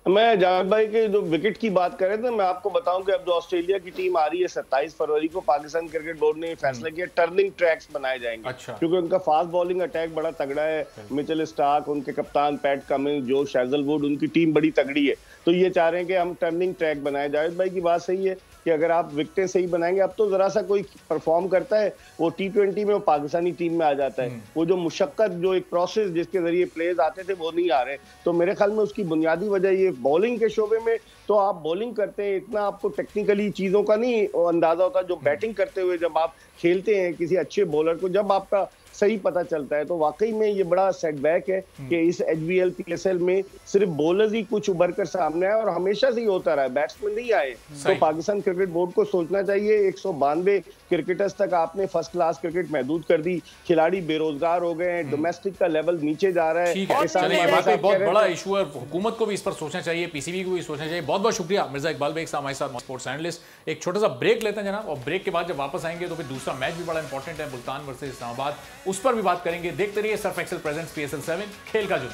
मैं जावेद भाई के जो विकेट की बात कर रहे थे, मैं आपको बताऊं कि अब जो ऑस्ट्रेलिया की टीम आ रही है 27 फरवरी को, पाकिस्तान क्रिकेट बोर्ड ने फैसला किया टर्निंग ट्रैक्स बनाए जाएंगे। अच्छा। क्योंकि उनका फास्ट बॉलिंग अटैक बड़ा तगड़ा है। मिचेल स्टार्क, उनके कप्तान पैट कमिंस, जो हैजलवुड, उनकी टीम बड़ी तगड़ी है, तो ये चाह रहे हैं कि हम टर्निंग ट्रैक बनाए। जावेद भाई की बात सही है कि अगर आप विकेटें सही बनाएंगे, अब तो जरा सा कोई परफॉर्म करता है वो T20 में वो पाकिस्तानी टीम में आ जाता है। वो जो मुशक्कत, जो एक प्रोसेस जिसके जरिए प्लेयर्स आते थे वो नहीं आ रहे। तो मेरे ख्याल में उसकी बुनियादी वजह ये बॉलिंग के शोबे में, तो आप बॉलिंग करते हैं, इतना आपको टेक्निकली चीजों का नहीं अंदाजा होता। जो बैटिंग करते हुए जब आप खेलते हैं किसी अच्छे बॉलर को, जब आपका सही पता चलता है, तो वाकई में ये बड़ा सेटबैक है कि इस HBL PSL में सिर्फ बॉलर्स ही कुछ उभर कर सामने आए, और हमेशा से ही होता रहा है, बैट्समैन नहीं आए। तो पाकिस्तान क्रिकेट बोर्ड को सोचना चाहिए, 192 क्रिकेटर्स तक आपने फर्स्ट क्लास क्रिकेट महदूद कर दी, खिलाड़ी बेरोजगार हो गए हैं, डोमेस्टिक का लेवल नीचे जा रहा है। बहुत बड़ा इशू है, हुकूमत को भी इस पर सोचना चाहिए, PCB को भी सोचना चाहिए। बहुत बहुत शुक्रिया मिर्जा इकबाल बेग साहब हमारे साथ स्पोर्ट्स एनालिस्ट। एक छोटा सा ब्रेक लेते हैं जनाब, और ब्रेक के बाद जब वापस आएंगे तो फिर दूसरा मैच भी बड़ा इंपॉर्टेंट है, मुल्तान वर्सेस इस्लामाबाद, उस पर भी बात करेंगे। देखते रहिए सर्फ एक्सेल प्रेजेंट्स PSL 7 खेल का जुनून।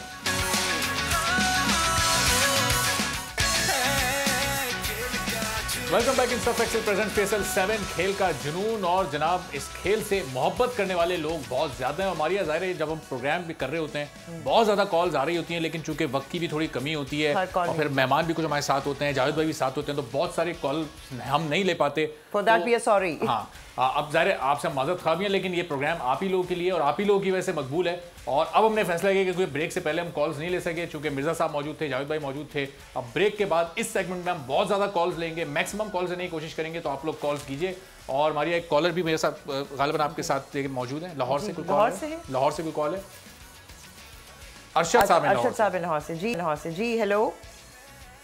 Welcome back in Surf Excel presents PSL 7 खेल का जुनून। और जनाब, इस खेल से मोहब्बत करने वाले लोग बहुत ज्यादा हैं। हमारी ज़ाहिर है जब हम प्रोग्राम भी कर रहे होते हैं बहुत ज्यादा कॉल्स आ रही होती हैं, लेकिन चूंकि वक्त की भी थोड़ी कमी होती है और फिर मेहमान भी कुछ हमारे साथ होते हैं, जावेद भाई भी साथ होते हैं, तो बहुत सारे कॉल हम नहीं ले पाते। For that we are sorry. हाँ, अब ज़ाहिर आपसे माज़रत ख़्वाह है, लेकिन ये प्रोग्राम आप ही लोगों के लिए और आप ही लोगों की वजह से मकबूल है। और अब हमने फैसला किया कि कोई ब्रेक से पहले हम कॉल्स नहीं ले सके, चूंकि मिर्जा साहब मौजूद थे, जावेद भाई मौजूद थे। अब ब्रेक के बाद इस सेगमेंट में हम बहुत ज़्यादा कॉल्स लेंगे, मैक्सिमम कॉल्स लेने की कोशिश करेंगे, तो आप लोग कॉल्स कीजिए। और हमारी एक कॉलर भी मेरे साथ गालिबन आपके साथ मौजूद है, लाहौर से कोई कॉल है? लाहौर से कोई कॉल है? अरशद साहब है लाहौर से। जी लाहौर से। जी हेलो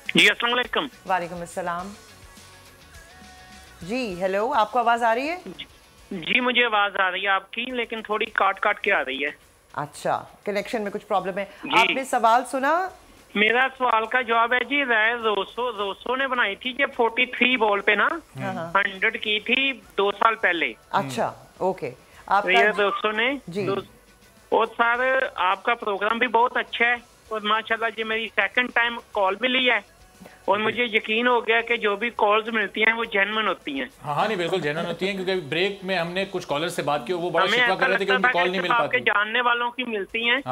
जी, अस्सलाम वालेकुम। वालेकुम अस्सलाम। जी हेलो, आपको आवाज आ रही है? जी मुझे आवाज आ रही है आपकी, लेकिन थोड़ी काट काट के आ रही है। अच्छा, कनेक्शन में कुछ प्रॉब्लम है। आपने सवाल सुना? मेरा सवाल का जवाब है जी, राय रोसो ने बनाई थी ये 43 बॉल पे ना 100 की थी 2 साल पहले। अच्छा ओके, रोसो ने जी। और सर आपका प्रोग्राम भी बहुत अच्छा है, और माशाल्लाह जी मेरी सेकंड टाइम कॉल मिली है, और मुझे यकीन हो गया कि जो भी कॉल्स मिलती हैं वो जेन्युइन होती हैं। हाँ नहीं, बिल्कुल जेन्युइन होती हैं, क्योंकि ब्रेक में हमने कुछ कॉलर से बात की, वो बड़ा शिकवा कर रहे थे कि उनकी कॉल नहीं मिल पाती। आपके जानने वालों की मिलती हैं,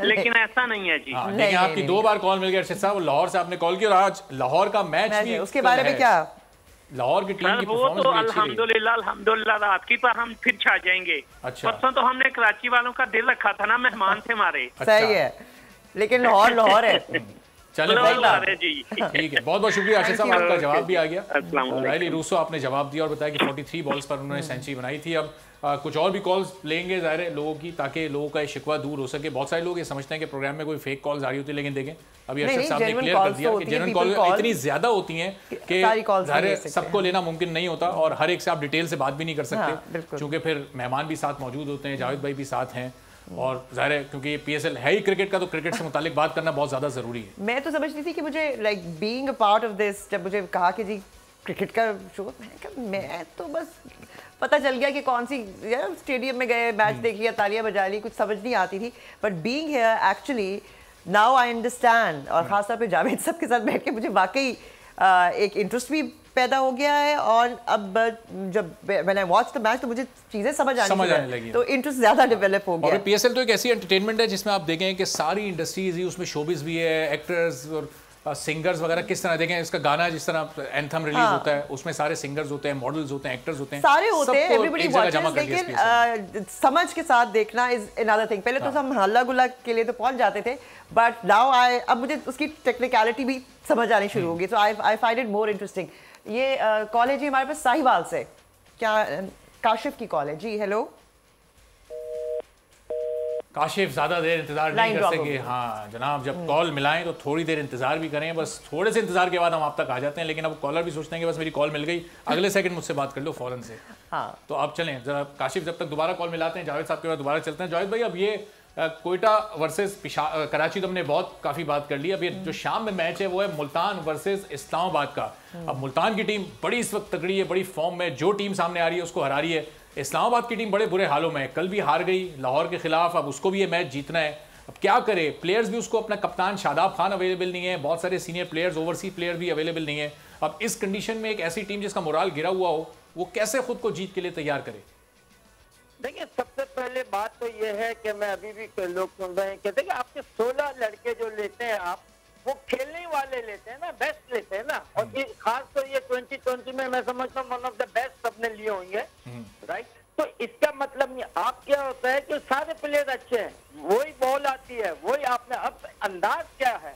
लेकिन ऐसा नहीं है जी। लेकिन आपकी 2 बार कॉल मिल गई अरशद साहब, लाहौर से आपने कॉल की, और आज लाहौर का मैच भी, उसके बारे में क्या लाहौर की टीम की परफॉर्मेंस तो अल्हम्दुलिल्लाह रात की पर हम फिर छा जाएंगे। परसों तो हमने कराची वालों का दिल रखा था ना, मेहमान थे हमारे। सही है, लेकिन लाहौर है। चले ठीक है, बहुत बहुत शुक्रिया आशिष साहब, आपका जवाब भी आ गया। रायली रूसो आपने जवाब दिया और बताया कि 43 बॉल्स पर उन्होंने सेंचुरी बनाई थी। अब कुछ और भी कॉल्स लेंगे ज़ाहिर है लोगों की, ताकि लोगों का ये शिकवा दूर हो सके। बहुत सारे लोग ये समझते हैं कि प्रोग्राम में कोई फेक कॉल्स आ रही होती है, लेकिन देखें अभी अरशद साहब ने क्लियर कर दिया कि जेन्युइन कॉल इतनी ज़्यादा होती हैं कि ज़ाहिर है सबको लेना मुमकिन नहीं होता और हर एक से आप डिटेल से बात भी नहीं कर सकते, क्योंकि फिर मेहमान भी साथ मौजूद होते हैं, जावेद भाई भी साथ हैं और जाहिर है क्योंकि PSL है ही क्रिकेट का, तो क्रिकेट से मुतालिक बात करना बहुत ज़्यादा ज़रूरी है। मैं तो समझती थी कि मुझे like being a part of this, जब मुझे कहा कि जी क्रिकेट का शो, मैं तो बस पता चल गया कि कौन सी यार स्टेडियम में गए, मैच देख लिया, तालियां बजा ली, कुछ समझ नहीं आती थी। But being here actually now I understand, और ख़ासतौर पे जावेद साहब के साथ बैठ के मुझे वाकई एक इंटरेस्ट भी पैदा हो गया है। और अब जब when I watch the match तो मुझे चीज़ें समझ आने लगी, तो इंटरेस्ट ज़्यादा डेवलप हो गया। और PSL तो एक ऐसी एंटरटेनमेंट है जिसमें आप देखें कि सारी इंडस्ट्रीज ही उसमें, शोबिज भी है, एक्टर्स और सिंगर्स वगैरह किस तरह देखें, इसका गाना जिस तरह एंथम रिलीज होता है उसमें सारे सिंगर्स होते हैं, मॉडल्स होते हैं, एक्टर्स होते हैं, सारे होते हैं, एवरीबॉडी वॉचेस, लेकिन समझ के साथ देखना इज अनदर थिंग। पहले तो हम हल्ला गुल्ला के लिए तो पहुंच जाते थे, बट नाउ अब मुझे उसकी टेक्निकलिटी भी समझ आनी शुरू होगी, तो I find it more interesting. ये कॉलेज है हमारे पास साहिवाल से, क्या काशिफ की कॉल है? जी हेलो काशिफ, ज़्यादा देर इंतजार नहीं कर सके। हाँ जनाब, जब कॉल मिलाएं तो थोड़ी देर इंतजार भी करें, बस थोड़े से इंतजार के बाद हम आप तक आ जाते हैं। लेकिन अब कॉलर भी सोचते हैं कि बस मेरी कॉल मिल गई, अगले सेकंड मुझसे बात कर लो फौरन से। हाँ तो अब चलें जरा काशिफ, जब तक दोबारा कॉल मिलाते हैं जावेद साहब के बाद दोबारा चलते हैं। जावेद भाई, अब ये कोयटा वर्सेस कराची तो हमने बहुत काफ़ी बात कर ली, अब ये जो शाम में मैच है वो है मुल्तान वर्सेस इस्लामाबाद का। अब मुल्तान की टीम बड़ी इस वक्त तगड़ी है, बड़ी फॉर्म में, जो टीम सामने आ रही है उसको हरा रही है। इस्लामाबाद की टीम बड़े बुरे हालों में है, कल भी हार गई लाहौर के खिलाफ, अब उसको भी ये मैच जीतना है। अब क्या करे, प्लेयर्स भी उसको, अपना कप्तान शादाब खान अवेलेबल नहीं है, बहुत सारे सीनियर प्लेयर्स, ओवरसीज प्लेयर भी अवेलेबल नहीं है। अब इस कंडीशन में एक ऐसी टीम जिसका मोराल गिरा हुआ हो, वो कैसे खुद को जीत के लिए तैयार करे? देखिए, सबसे पहले बात तो ये है कि मैं अभी भी लोग सुन रहे हैं कि देखिए आपके 16 लड़के जो लेते हैं आप, वो खेलने वाले लेते हैं ना, बेस्ट लेते हैं ना। और खास तो ये 2020 में मैं समझता हूँ वन ऑफ द बेस्ट सबने लिए होंगे, राइट। तो इसका मतलब नहीं, आप क्या होता है कि सारे प्लेयर अच्छे हैं, वही बॉल आती है, वही आपने, अब अंदाज क्या है,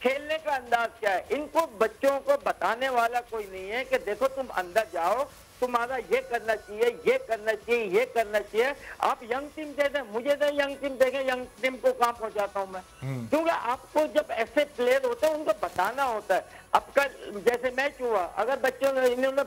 खेलने का अंदाज क्या है, इनको बच्चों को बताने वाला कोई नहीं है कि देखो तुम अंदर जाओ, तुम्हारा ये करना चाहिए, ये करना चाहिए, ये करना चाहिए। आप यंग टीम दे दें, मुझे दे यंग टीम देंगे, यंग टीम को कहाँ पहुंचाता हूँ मैं, क्योंकि आपको जब ऐसे प्लेयर होते हैं उनको बताना होता है। अब कल जैसे मैच हुआ, अगर बच्चों ने इन्होंने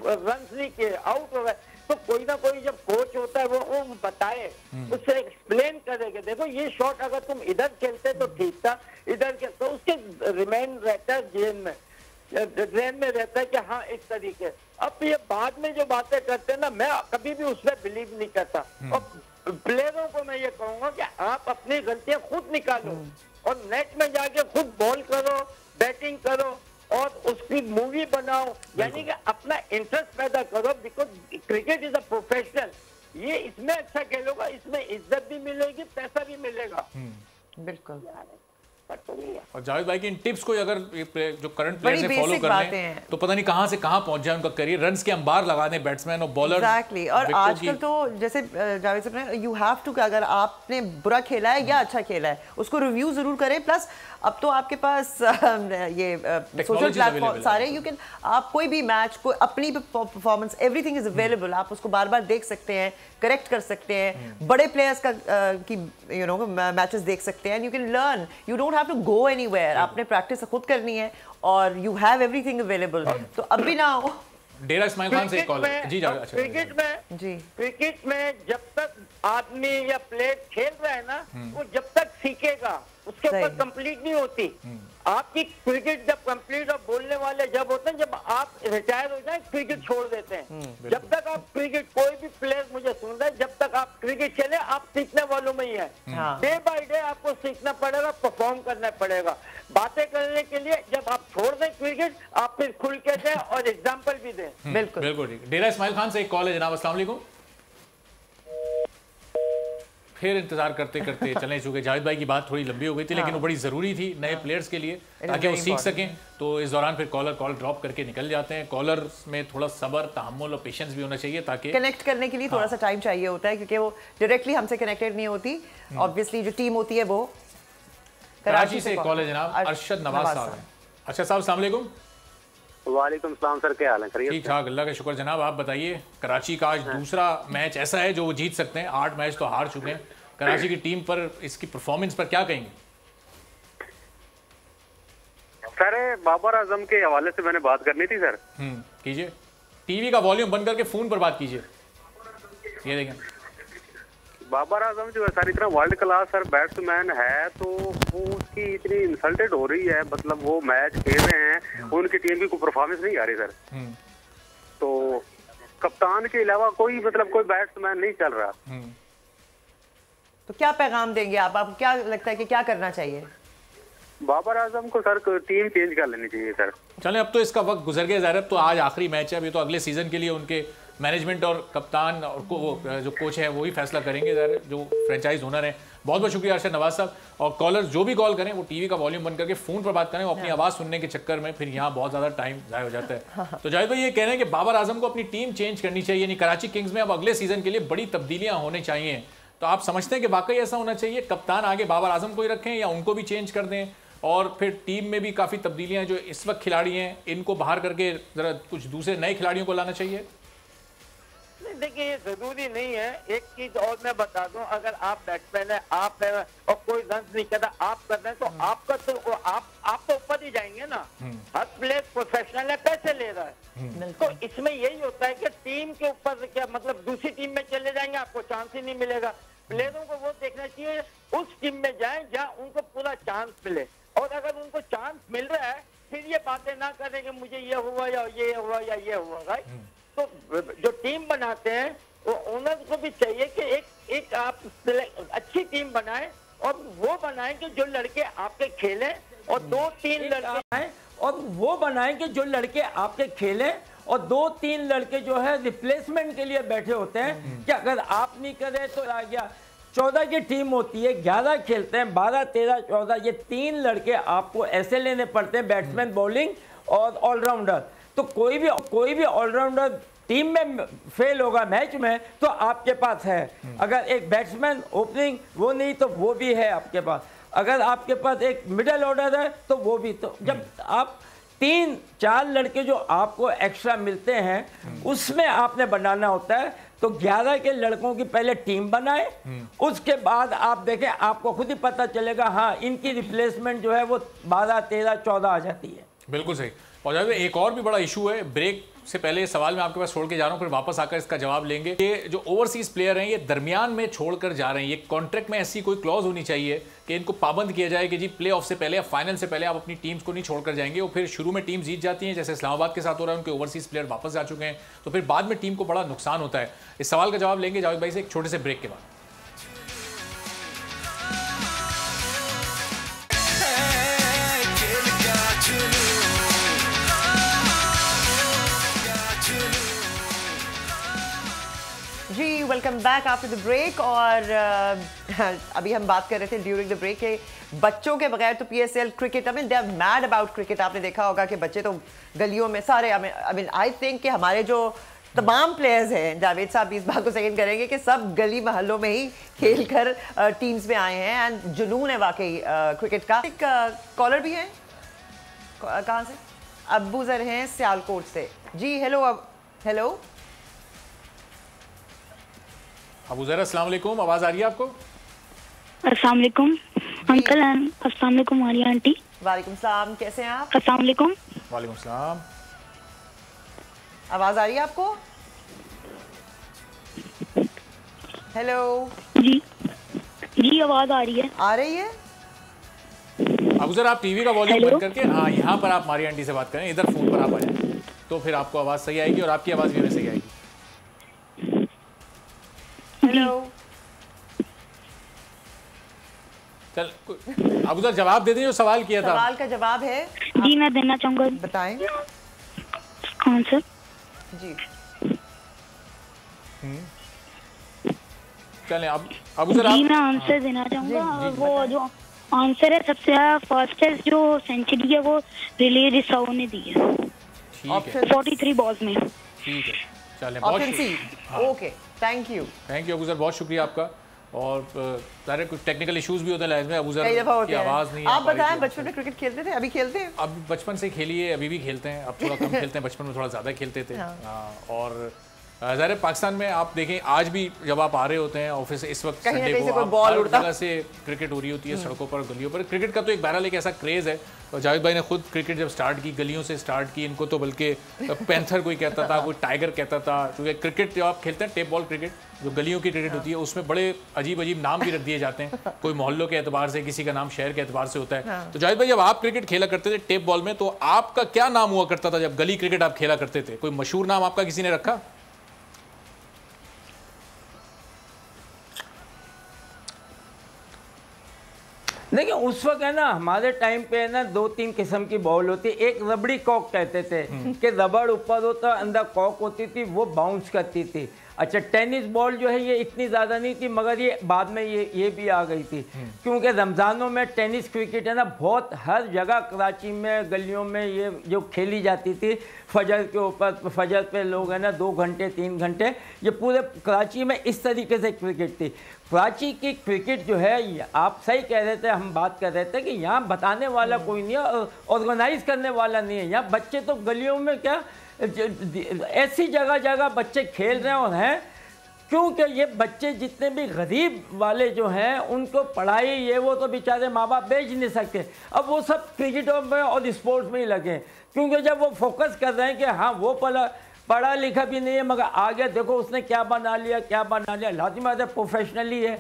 रन नहीं किए, आउट हो गए, तो कोई ना कोई जब कोच होता है वो बताए, उससे एक्सप्लेन करेगा, देखो ये शॉट अगर तुम इधर खेलते तो ठीक था, इधर के, तो उसके रिमेन रहता है जेन में रहता है कि हाँ इस तरीके। अब ये बाद में जो बातें करते हैं ना, मैं कभी भी उसमें बिलीव नहीं करता। और प्लेयरों को मैं ये कहूंगा कि आप अपनी गलतियां खुद निकालो और नेट में जाके खुद बॉल करो, बैटिंग करो और उसकी मूवी बनाओ, यानी कि अपना इंटरेस्ट पैदा करो, because cricket is a professional. ये इसमें अच्छा खेलोगा, इसमें इज्जत भी मिलेगी, पैसा भी मिलेगा। बिल्कुल। और जावेद भाई की इन टिप्स को अगर जो करंट प्लेयर्स हैं फॉलो कर रहे हैं तो पता नहीं कहां से कहां पहुंच जाए उनका करियर, रन्स के अंबार लगा दें बैट्समैन और बॉलर। एग्जैक्टली। और आजकल तो जैसे जावेद साहब ने, यू हैव टू, अगर आपने बुरा खेला है या अच्छा खेला है उसको रिव्यू जरूर करें। प्लस अब तो आपके पास ये सोशल प्लेटफॉर्म सारे, यू कैन, आप कोई भी मैच को अपनी परफॉर्मेंस, एवरीथिंग इज अवेलेबल, आप उसको बार बार देख सकते हैं, करेक्ट कर सकते हैं, बड़े प्लेयर्स का की यू नो मैचेस देख सकते हैं, you can learn, you don't have to go anywhere, आपने प्रैक्टिस खुद करनी है और यू हैव एवरीथिंग अवेलेबल। तो अब भी ना हो। डेरा इस्माइल खान से कॉल जी जाओ। अच्छा, क्रिकेट में जब तक आदमी या प्लेयर खेल रहा है ना, वो जब तक सीखेगा उसके ऊपर कंप्लीट नहीं होती। आपकी क्रिकेट जब कंप्लीट और बोलने वाले जब होते हैं, जब आप रिटायर हो जाए क्रिकेट छोड़ देते हैं। जब तक आप क्रिकेट, कोई भी प्लेयर मुझे सुन रहा है, जब तक आप क्रिकेट खेले आप सीखने वालों में ही है। डे बाय डे आपको सीखना पड़ेगा, परफॉर्म करना पड़ेगा। बातें करने के लिए जब आप छोड़ दें क्रिकेट, आप फिर खुल के दें और एग्जाम्पल भी दें। बिल्कुल बिल्कुल ठीक। डेरा इस्माइल खान से एक कॉल है जनाब, अस्सलाम वालेकुम। फिर इंतजार करते करते चले चुके। जावेद भाई की बात थोड़ी लंबी हो गई थी, लेकिन वो बड़ी ज़रूरी थी नए प्लेयर्स के लिए, ताकि वो सीख सकें। तो इस दौरान फिर कॉलर कॉल ड्रॉप करके निकल जाते हैं। कॉलर में थोड़ा सब्र, तहम्मुल और पेशेंस भी होना चाहिए, ताकि कनेक्ट करने के लिए थोड़ा सा टाइम चाहिए होता है, क्योंकि वो डायरेक्टली हमसे कनेक्टेड नहीं होती। ऑब्वियसली जो टीम होती है वो कराची से कॉल है जनाब, अरशद नवाज साहब हैं। अरशद साहब अस्सलाम वालेकुम। वालेकुम सलाम सर, क्या हाल है? खैरियत? ठीक ठाक, अल्लाह का शुक्र जनाब। आप बताइए, कराची का आज दूसरा मैच ऐसा है जो वो जीत सकते हैं, 8 मैच तो हार चुके हैं। कराची की टीम पर, इसकी परफॉर्मेंस पर क्या कहेंगे? सर बाबर आजम के हवाले से मैंने बात करनी थी सर। कीजिए, टीवी का वॉल्यूम बंद करके फोन पर बात कीजिए। ये देखें, बाबर आजम जो है सर इतना वर्ल्ड क्लास सर बैट्समैन है, तो वो उसकी इतनी इंसल्टेड हो रही है, मतलब वो मैच खेल रहे हैं, उनकी टीम की कोई परफॉर्मेंस नहीं आ रही सर। तो कप्तान के अलावा कोई मतलब कोई बैट्समैन नहीं चल रहा। तो क्या पैगाम देंगे आप? आपको क्या लगता है कि क्या करना चाहिए? बाबर आजम को सर टीम चेंज कर लेनी चाहिए सर। चलें, अब तो इसका वक्त गुजर गया ज़ाहिर, तो आज आखिरी मैच है, अभी तो अगले सीजन के लिए उनके मैनेजमेंट और कप्तान और जो कोच है वो ही फैसला करेंगे ज़ाहिर, जो फ्रेंचाइज ओनर है। बहुत बहुत शुक्रिया अरशद नवाज साहब। और कॉलर्स जो भी कॉल करें वो टीवी का वॉल्यूम बंद करके फ़ोन पर बात करें, वो अपनी आवाज़ सुनने के चक्कर में फिर यहाँ बहुत ज़्यादा टाइम ज़ाया हो जाता है। तो जाहिद भाई ये कह रहे हैं कि बाबर आजम को अपनी टीम चेंज करनी चाहिए, यानी कराची किंग्स में अब अगले सीजन के लिए बड़ी तब्दीलियाँ होनी चाहिए। तो आप समझते हैं कि वाकई ऐसा होना चाहिए, कप्तान आगे बाबर आजम को ही रखें या उनको भी चेंज कर दें, और फिर टीम में भी काफ़ी तब्दीलियां जो इस वक्त खिलाड़ी हैं इनको बाहर करके ज़रा कुछ दूसरे नए खिलाड़ियों को लाना चाहिए? देखिए ये जरूरी नहीं है। एक चीज और मैं बता दूं, अगर आप बैट्समैन है, आप है और कोई रन नहीं करता, आप कर रहे हैं तो आपका तो आप तो ऊपर ही जाएंगे ना। हर प्लेयर प्रोफेशनल है, पैसे ले रहा है, तो इसमें यही होता है कि टीम के ऊपर क्या मतलब दूसरी टीम में चले जाएंगे, आपको चांस ही नहीं मिलेगा। प्लेयरों को वो देखना चाहिए उस टीम में जाएं जहां उनको पूरा चांस मिले, और अगर उनको चांस मिल रहा है फिर ये बातें ना करें कि मुझे ये हुआ या ये हुआ या ये हुआ। राइट, तो जो टीम बनाते हैं वो ओनर को भी चाहिए कि एक आप अच्छी टीम बनाएं, और वो बनाएं कि जो लड़के आपके खेलें, और 2-3 लड़के आए और वो बनाएं कि जो लड़के आपके खेलें, और 2-3 लड़के जो है रिप्लेसमेंट के लिए बैठे होते हैं कि अगर आप नहीं करें तो आ गया। 14 की टीम होती है, 11 खेलते हैं, 12, 13, 14, ये 3 लड़के आपको ऐसे लेने पड़ते हैं, बैट्समैन, बॉलिंग और ऑलराउंडर। तो कोई भी ऑलराउंडर टीम में फेल होगा मैच में तो आपके पास है। अगर एक बैट्समैन ओपनिंग वो नहीं तो वो भी है आपके पास। अगर आपके पास एक मिडिल ऑर्डर है तो वो भी। तो जब आप 3-4 लड़के जो आपको एक्स्ट्रा मिलते हैं उसमें आपने बनाना होता है, तो 11 के लड़कों की पहले टीम बनाए, उसके बाद आप देखें, आपको खुद ही पता चलेगा हाँ इनकी रिप्लेसमेंट जो है वो 12, 13, 14 आ जाती है। बिल्कुल सही। और एक और भी बड़ा इशू है, ब्रेक से पहले इस सवाल मैं आपके पास छोड़ के जा रहा हूं, फिर वापस आकर इसका जवाब लेंगे। ये जो ओवरसीज प्लेयर हैं ये दरमियान में छोड़कर जा रहे हैं, ये कॉन्ट्रैक्ट में ऐसी कोई क्लॉज होनी चाहिए कि इनको पाबंद किया जाए कि जी प्ले ऑफ से पहले या फाइनल से पहले आप अपनी टीम्स को नहीं छोड़कर जाएंगे, और फिर शुरू में टीम जीत जाती है, जैसे इस्लामाबाद के साथ हो रहा है, उनके ओवरसीज प्लेयर वापस जा चुके हैं, तो फिर बाद में टीम को बड़ा नुकसान होता है। इस सवाल का जवाब लेंगे जावेद भाई से एक छोटे से ब्रेक के बाद। जी welcome back after the break. और अभी हम बात कर रहे थे ड्यूरिंग द ब्रेक के बच्चों के बगैर तो PSL cricket, I mean they are mad about cricket. आपने देखा होगा कि बच्चे तो गलियों में सारे, आई थिंक कि हमारे जो तमाम प्लेयर्स हैं, जावेद साहब भी इस बात को सेकंड करेंगे कि सब गली महल्लों में ही खेल कर टीम्स में आए हैं, एंड जुनून है वाकई क्रिकेट का। एक कॉलर भी है, कहाँ से? अब्बू जर हैं सियालकोट से। जी हेलो। हेलो अबू ज़रा, अस्सलाम वालेकुम, आवाज़ आ रही है आपको? अस्सलाम वालेकुम अंकल, अस्सलाम वालेकुम मारिया आंटी। वालेकुम सलाम, कैसे हैं आप? अस्सलाम वालेकुम। वालेकुम सलाम। आवाज़ आ रही है आपको? हेलो। जी आवाज़ आ रही है। आ रही है। अबू ज़रा आप टीवी का वॉल्यूम बंद करके, हाँ यहाँ पर आप मारिया आंटी से बात करें, इधर फ़ोन पर आप आ जाए तो फिर आपको आवाज़ सही आएगी और आपकी आवाज़ भी हमें सही आएगी। हेलो। चल अबू ज़रा जवाब दे दें जो सवाल किया था। सवाल का जवाब है जी, मैं देना चाहूँगा। बताएं। आंसर जी। चलें अब अबू ज़रा जी मैं आंसर देना चाहूँगा। वो जो आंसर है सबसे फास्टेस्ट जो सेंचुरी है वो रिले रिसाओ ने दी है, ठीक है 43 बॉल्स में। ठीक है, चलें option C. Okay, thank you Abu ज़रा, बहुत शुक्रिया आपका। और सारे कुछ टेक्निकल इश्यूज भी होते हैं लाइफ में, अबूजर की आवाज़ नहीं। आप बताएं, बचपन में क्रिकेट खेलते थे? अभी खेलते हैं? अब बचपन से खेलिए, अभी भी खेलते हैं, अब थोड़ा कम खेलते हैं, बचपन में थोड़ा ज़्यादा खेलते थे। और ज़ाहिर है पाकिस्तान में आप देखें आज भी जब आप आ रहे होते हैं ऑफिस से, इस वक्त संडे को हर जगह से क्रिकेट हो रही होती है, सड़कों पर, गलियों पर। क्रिकेट का तो एक बहरहाल एक ऐसा क्रेज़ है, और जावेद भाई ने खुद क्रिकेट जब स्टार्ट की, गलियों से स्टार्ट की, इनको तो बल्कि पैंथर कोई कहता था, कोई टाइगर कहता था, क्योंकि क्रिकेट जब आप खेलते हैं टेप बॉल क्रिकेट, जो गलियों की क्रिकेट होती है, उसमें बड़े अजीब अजीब नाम भी रख दिए जाते हैं, कोई मोहल्लों के एतबार से, किसी का नाम शहर के एतबार से होता है। तो जावेद भाई जब आप क्रिकेट खेला करते थे टेप बॉल में, तो आपका क्या नाम हुआ करता था जब गली क्रिकेट आप खेला करते थे? कोई मशहूर नाम आपका किसी ने रखा? देखिए उस वक्त है ना, हमारे टाइम पे है ना 2-3 किस्म की बॉल होती है। एक रबड़ी कॉक कहते थे कि रबड़ ऊपर होता, अंदर कॉक होती थी, वो बाउंस करती थी। अच्छा, टेनिस बॉल जो है ये इतनी ज़्यादा नहीं थी, मगर ये बाद में ये भी आ गई थी, क्योंकि रमज़ानों में टेनिस क्रिकेट है ना बहुत हर जगह कराची में गलियों में ये जो खेली जाती थी, फजर के ऊपर, फजर पे लोग है ना 2 घंटे 3 घंटे, ये पूरे कराची में इस तरीके से क्रिकेट थी। कराची की क्रिकेट जो है, आप सही कह रहे थे, हम बात कर रहे थे कि यहाँ बताने वाला कोई नहीं है, ऑर्गेनाइज करने वाला नहीं है। यहाँ बच्चे तो गलियों में क्या ऐसी जगह जगह बच्चे खेल रहे हैं, और हैं क्योंकि ये बच्चे जितने भी गरीब वाले जो हैं उनको पढ़ाई ये वो तो बेचारे माँ बाप भेज नहीं सकते, अब वो सब क्रिकेटों में और स्पोर्ट्स में ही लगे, क्योंकि जब वो फोकस कर रहे हैं कि हाँ वो पढ़ा लिखा भी नहीं है मगर आगे देखो उसने क्या बना लिया, लाजिम बात है प्रोफेशनली है।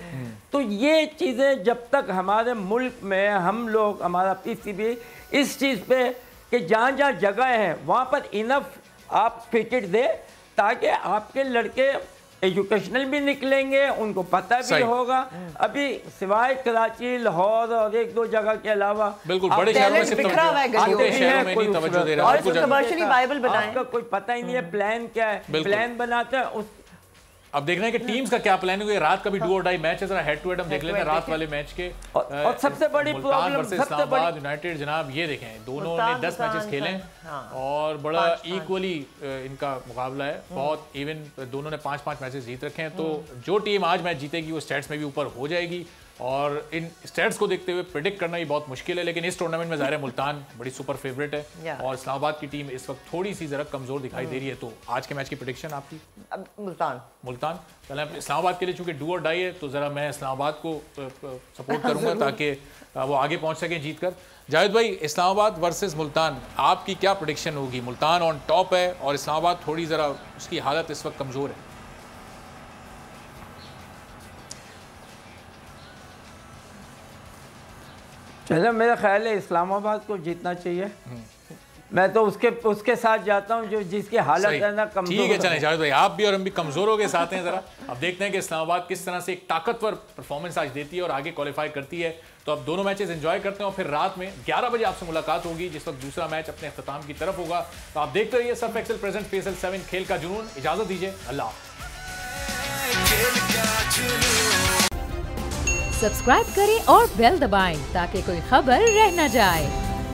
तो ये चीज़ें जब तक हमारे मुल्क में हम लोग, हमारा पीसीबी इस चीज़ पे कि जहाँ जहाँ जगह है वहाँ पर इनफ आप क्रिकेट दे, ताकि आपके लड़के एजुकेशनल भी निकलेंगे, उनको पता भी होगा। अभी सिवाय कराची, लाहौर और 1-2 जगह के अलावा बिल्कुल बड़े शहरों में आपका कोई पता ही नहीं है प्लान क्या है, प्लान बनाते हैं उस। अब देख रहे हैं कि टीम्स का क्या प्लान है। रात का भी डू और डाई मैच है, जरा हेड टू हेड हम देख लेते हैं रात वाले मैच के। और सबसे बड़ी प्रॉब्लम इस्लामाबाद यूनाइटेड, जनाब ये देखें दोनों ने 10 मैचेस खेले और बड़ा इक्वली इनका मुकाबला है, बहुत इवन, दोनों ने 5-5 मैचेस जीत रखे हैं। तो जो टीम आज मैच जीतेगी वो स्टैट्स में भी ऊपर हो जाएगी, और इन स्टैट्स को देखते हुए प्रेडिक्ट करना ही बहुत मुश्किल है। लेकिन इस टूर्नामेंट में ज़ाहिर है मुल्तान बड़ी सुपर फेवरेट है, और इस्लामाबाद की टीम इस वक्त थोड़ी सी ज़रा कमज़ोर दिखाई दे रही है। तो आज के मैच की प्रेडिक्शन आपकी? मुल्तान चलें, इस्लामाबाद के लिए चूंकि डू और डाई है तो ज़रा मैं इस्लामाबाद को सपोर्ट करूँगा ताकि वो आगे पहुँच सकें जीत कर। जावेद भाई, इस्लामाबाद वर्सेस मुल्तान, आपकी क्या प्रेडिक्शन होगी? मुल्तान ऑन टॉप है और इस्लामाबाद थोड़ी ज़रा उसकी हालत इस वक्त कमज़ोर है। चलो, मेरा ख्याल है इस्लामाबाद को जीतना चाहिए। मैं तो उसके साथ जाता हूं जो जिसकी हालत है ना कमजोर। ठीक है, चलें जावेद भाई, आप भी और हम भी कमजोरों के साथ हैं। जरा अब देखते हैं कि इस्लामाबाद किस तरह से एक ताकतवर परफॉर्मेंस आज देती है और आगे क्वालिफाई करती है। तो अब दोनों मैचेस एंजॉय करते हैं और फिर रात में 11 बजे आपसे मुलाकात होगी, जिस वक्त दूसरा मैच अपने अख्ताम की तरफ होगा। तो आप देखते रहिए सर्फ एक्सेल प्रेजेंट PSL 7 खेल का जुनून। इजाजत दीजिए, अल्लाह। सब्सक्राइब करें और बेल दबाएं ताकि कोई खबर रह न जाए।